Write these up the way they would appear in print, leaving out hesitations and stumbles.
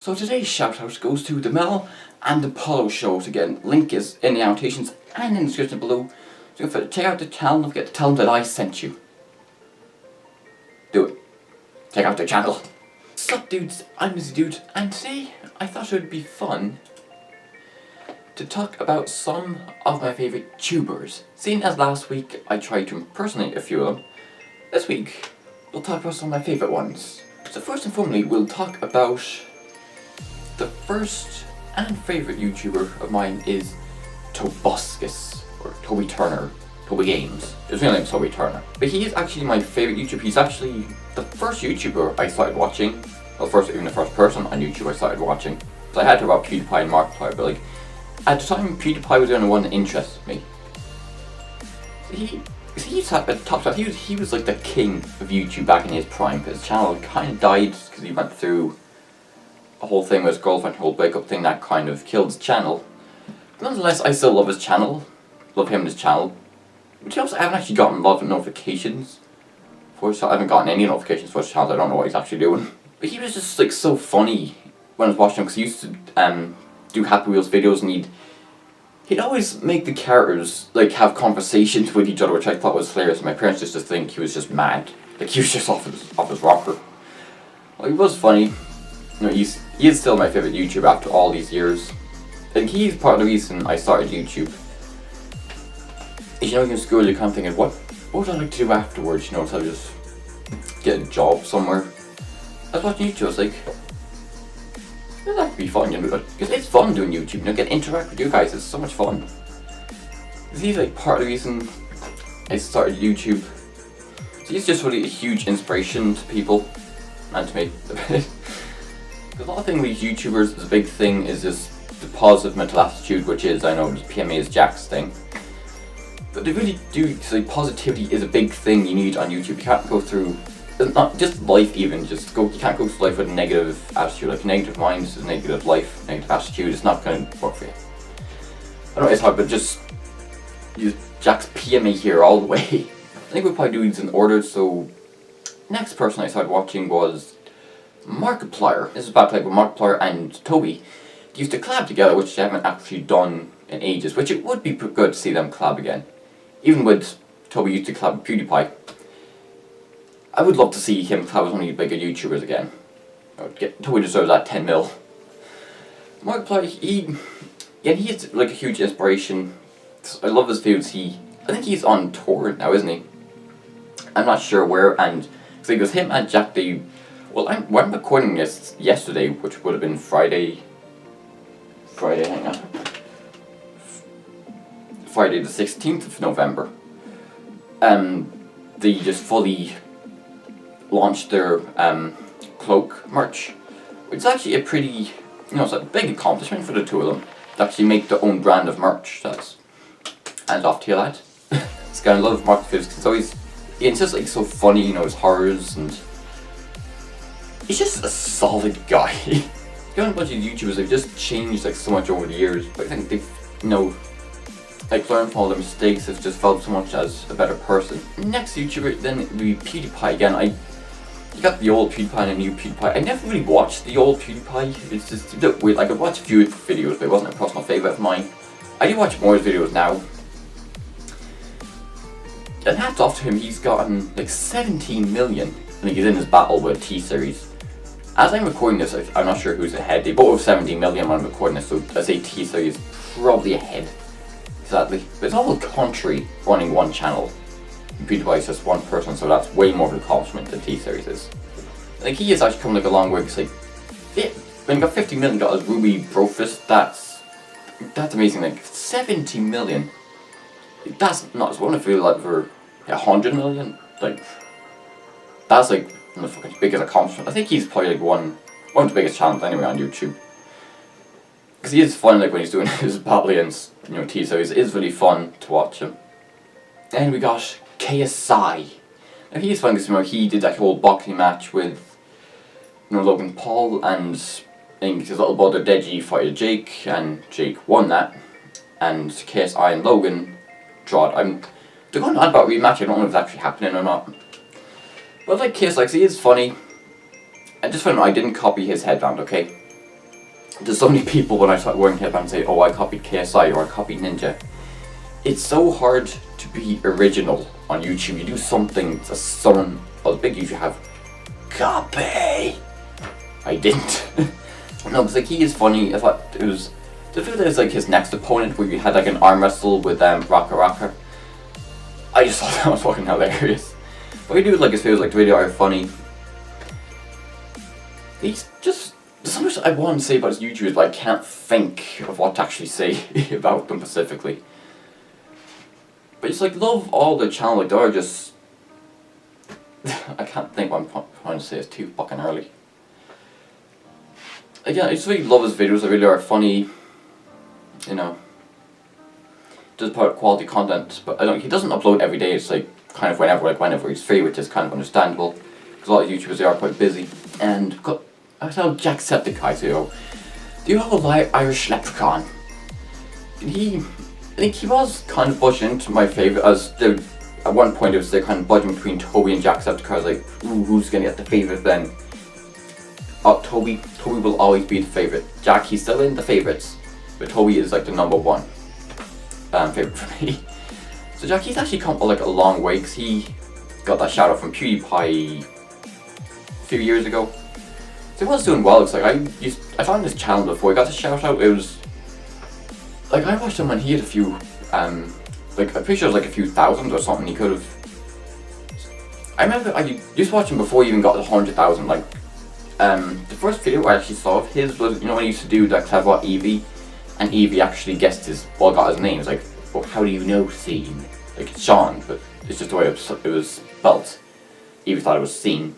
So today's shout out goes to the Mel and the Polo shows again. Link is in the annotations and in the description below. So if you check out the channel, don't forget to tell them that I sent you. Do it. Check out the channel. Sup dudes, I'm Mr. Dude, and today I thought it would be fun to talk about some of my favourite tubers. Seeing as last week I tried to impersonate a few of them, this week we'll talk about some of my favourite ones. So first and foremost we'll talk about the first and favourite YouTuber of mine is Tobuscus, or Toby Turner, Toby Games. His real name is Toby Turner. But he is actually my favourite YouTuber. He's actually the first YouTuber I started watching. Well, even the first person on YouTube I started watching. So I had to about PewDiePie and Markiplier, but like, at the time PewDiePie was the only one that interested me. So he's at the top spot. He was like the king of YouTube back in his prime, but his channel kind of died because he went through a whole thing with his girlfriend, whole breakup thing that kind of killed his channel. But nonetheless, I still love his channel. Love him and his channel. But also, I haven't actually gotten a lot of notifications for his channel. I haven't gotten any notifications for his channel. I don't know what he's actually doing. But he was just like so funny when I was watching him, because he used to do Happy Wheels videos, and he'd always make the characters like have conversations with each other, which I thought was hilarious. My parents used to think he was just mad, like he was just off his rocker. Well, he was funny. You know, he is still my favourite YouTuber after all these years. I think he's part of the reason I started YouTube. You know, in school you're kind of thinking, what would I like to do afterwards? You know, so I just get a job somewhere. I was watching YouTube, I was like, that could be fun, you know, because it's fun doing YouTube, you know, get to interact with you guys, it's so much fun. He's like part of the reason I started YouTube. So he's just really a huge inspiration to people, and to me. A lot of things with YouTubers, is a big thing is this the positive mental attitude, which is, I know, PMA is Jack's thing. But they really do, so like, positivity is a big thing you need on YouTube. You can't go through, not just life even, you can't go through life with a negative attitude. Like, negative mind is a negative life, negative attitude, it's not going to work for you. I know it's hard, but just use Jack's PMA here all the way. I think we'll probably do these in order, so next person I started watching was Markiplier. This is about like with Markiplier and Toby. They used to collab together, which they haven't actually done in ages, which it would be good to see them collab again. Even with Toby used to collab with PewDiePie. I would love to see him collab with one of the bigger YouTubers again. Toby deserves that 10 mil. Markiplier, he is like a huge inspiration. I love his videos. I think he's on tour now, isn't he? I'm not sure where, and because it was him and Jack, well, I'm recording this yesterday, which would have been Friday, hang on. Friday the 16th of November. They just fully launched their cloak merch, which is actually a pretty, you know, it's a big accomplishment for the two of them to actually make their own brand of merch. And off to you, lad. This guy, I love Mark Fizz, because it's just like so funny, you know, his horrors, and he's just a solid guy. You know, a bunch of YouTubers, they've just changed like so much over the years, but I think they've, you know, like learned from all their mistakes, have just felt so much as a better person. Next YouTuber then would be PewDiePie again. You got the old PewDiePie and the new PewDiePie. I never really watched the old PewDiePie, it's just a bit weird. Like, I watched a few videos, but it wasn't a personal favourite of mine. I do watch more of his videos now. And hats off to him, he's gotten like 17 million. I think he's in his battle with T-Series. As I'm recording this, I'm not sure who's ahead. They both have 17 million when I'm recording this, so I say T-Series is probably ahead, sadly. But it's all a country running one channel. PewDiePie is just one person, so that's way more of an accomplishment than T-Series is. Like, he has actually come like a long way, because like, when he got 50 million, got his Ruby Brofist, that's amazing. Like, 70 million. That's not as one if you like for 100 million. Like, that's like the fucking biggest accomplishment. I think he's probably like one of the biggest channels anyway on YouTube. Because he is fun, like when he's doing his battle against, you know, T-Series. It is really fun to watch him. And we got KSI. Now he's fun because, you know, he did that whole boxing match with, you know, Logan Paul, and I think his little brother Deji fought Jake, and Jake won that. And KSI and Logan drawed. They're going on about a rematch. I don't know if it's actually happening or not. But like KSI, he is funny. I just found out I didn't copy his headband, okay? there's so many people when I start wearing headbands say, oh, I copied KSI or I copied Ninja. It's so hard to be original on YouTube. You do something that someone else big YouTube have. Copy! I didn't. No, because like he is funny. I thought it was the video that was like his next opponent where you had like an arm wrestle with Rocka Rocka. I just thought that was fucking hilarious. But I do like his videos, like the video are funny. He's just, there's so much I want to say about his YouTubers, but I can't think of what to actually say about them specifically. But I just like love all their channel, like they're just, I can't think what I'm trying to say, it's too fucking early. Again, I just really love his videos, they really are funny, you know. Does put out quality content, but I don't, he doesn't upload every day, it's like kind of whenever he's free, which is kind of understandable. Because a lot of YouTubers, they are quite busy. And I saw Jacksepticeye, so do you have a live Irish leprechaun? And I think he was kind of budging into my favourite, as at one point it was they kind of budging between Toby and Jacksepticeye. I was like, ooh, who's gonna get the favourite then? Oh, Toby will always be the favourite. Jack, he's still in the favourites, but Toby is like the number one favourite for me. So Jack, he's actually come like a long way, because he got that shout out from PewDiePie a few years ago. So he was doing well. It's like I found this channel before he got the shout out. It was like I watched him when he had a few like I'm pretty sure it was like a few thousand or something. He could have. I remember I used to watch him before he even got 100,000. Like the first video I actually saw of his was, you know, when he used to do that Clever Evie, and Evie actually guessed got his name. It's like, well, how do you know Scene? Like it's Sean, but it's just the way it was spelt. Evie thought it was Scene.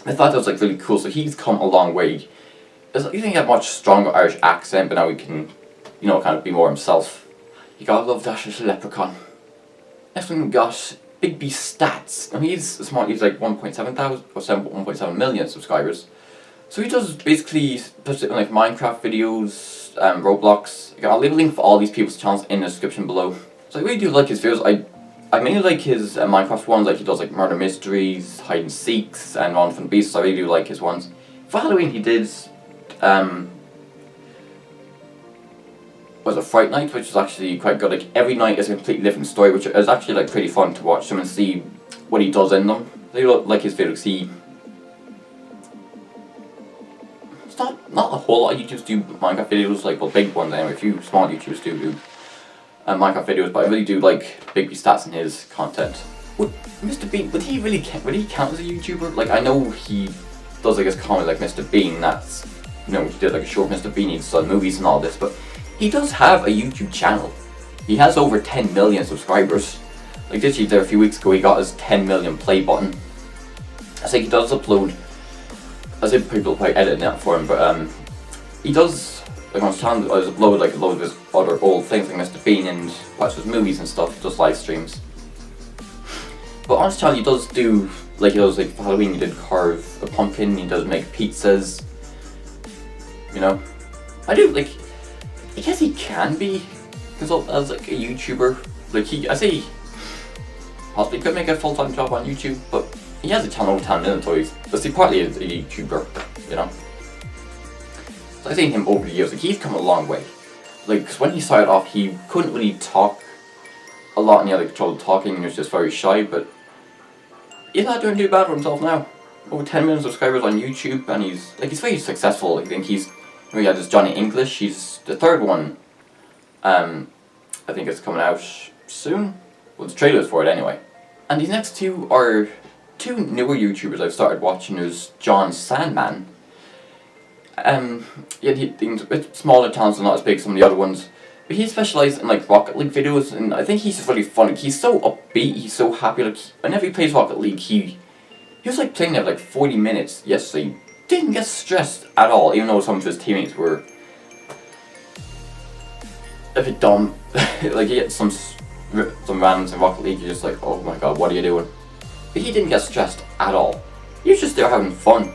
I thought that was like really cool. So he's come a long way. It's like, you think he had a much stronger Irish accent, but now he can, you know, kind of be more himself. You gotta love that little leprechaun. Next one we got Big B Stats. Now he's smart. He's like 1.7 million subscribers. So he does basically puts it in like Minecraft videos, Roblox. Again, I'll leave a link for all these people's channels in the description below. So I really do like his videos. I mainly like his Minecraft ones, like he does like murder mysteries, hide and seeks, and Run from the Beasts. I really do like his ones. For Halloween he did was a Fright Night, which is actually quite good. Like every night is a completely different story, which is actually like pretty fun to watch him and see what he does in them. I do like his videos. It's not a whole lot of YouTubers do Minecraft videos, like, well, big ones anyway. A few small YouTubers do Minecraft videos, but I really do like Big B Stats and his content. Would mr.bean, would he count as a YouTuber? Like, I know he does like his comedy like mr.bean, that's, you know, he did like a short mr.bean, he's done movies and all this, but he does have a YouTube channel. He has over 10 million subscribers. Like literally there a few weeks ago he got his 10 million play button. I think he does upload, I think people probably editing that for him, but he does, like on his channel, I upload like a load of his other old things like mr.bean and watch his movies and stuff, just live streams. But on his channel he does do, like he does like for Halloween he did carve a pumpkin, he does make pizzas, you know. I do like, I guess he can be, because as like a YouTuber, like I say he possibly could make a full-time job on YouTube, but he has a channel over 10 million, so he's partly a YouTuber, you know. So I've seen him over the years, like he's come a long way. Like, cause when he started off, he couldn't really talk a lot, and he had like trouble talking, and he was just very shy, but he's not doing too bad for himself now. Over 10 million subscribers on YouTube, and he's very successful. I think he had this Johnny English, he's the third one. I think it's coming out soon. Well, the trailer's for it anyway. And these next two are two newer YouTubers I've started watching. There's John Sandman. Yeah, it's smaller channels, not as big as some of the other ones. But he specialises in like Rocket League videos, and I think he's just really funny. He's so upbeat, he's so happy. Like whenever he plays Rocket League, he was like playing there like 40 minutes yesterday. Didn't get stressed at all, even though some of his teammates were a bit dumb. Like he gets some randoms in Rocket League, you're just like, oh my god, what are you doing? But he didn't get stressed at all. He was just there having fun.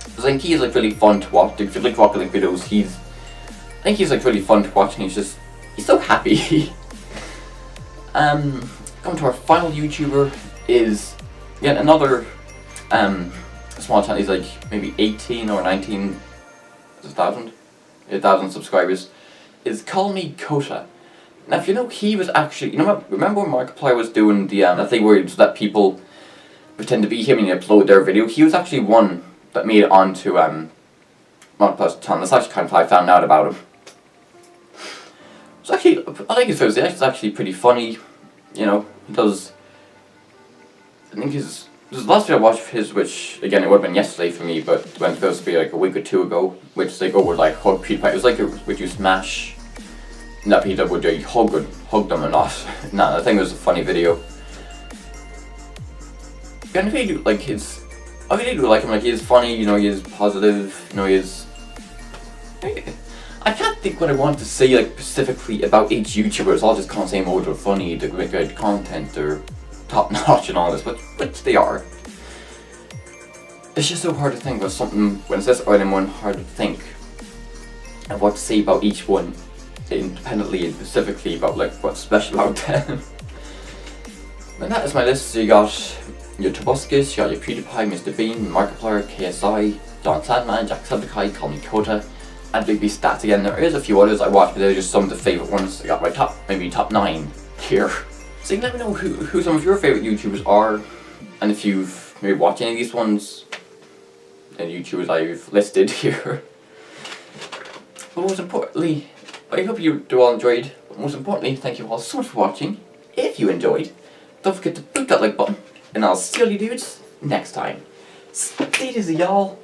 I think he is like really fun to watch. If you like Rocket League videos, I think he's like really fun to watch, and he's so happy. Coming to our final YouTuber is again another small channel. He's like maybe 18 or 19,000. 1,000 subscribers, is Call Me Kota. Now, if you know, he was actually, remember when Markiplier was doing the thing where he'd let people pretend to be him and you upload their video? He was actually one that made it onto Markiplier's channel. That's actually kind of how I found out about him. It's actually, I like his videos. It's actually pretty funny. You know, he does. I think there's the last video I watched of his, which again it would have been yesterday for me, but it went supposed to be like a week or two ago, which is like would like hug PewDiePie. It was like would you smash? Not PewDiePie, would you hug them or not? Nah, I think it was a funny video. And if you do like his, I really do like him. Like he is funny. You know, he is positive. You know, he is. I can't think what I want to say like specifically about each YouTuber. It's all just can't say more. They're funny, they make good content, they're top notch and all this, but which they are. It's just so hard to think about something when it's this early in one. Hard to think of what to say about each one independently and specifically about like what's special about them. And that is my list. So you got your Tobuscus, you got your PewDiePie, mr.bean, Markiplier, KSI, Don Sandman, Jacksepticeye, Call Me Kota, and Big B Stats again. There is a few others I watched, but they're just some of the favourite ones. I got my maybe top 9 here. So you can let me know who some of your favourite YouTubers are, and if you've maybe watched any of these ones, and YouTubers I've listed here. But most importantly, I hope you all enjoyed. But most importantly, thank you all so much for watching. If you enjoyed, don't forget to click that like button, and I'll see all you dudes next time. Stay dizzy, y'all.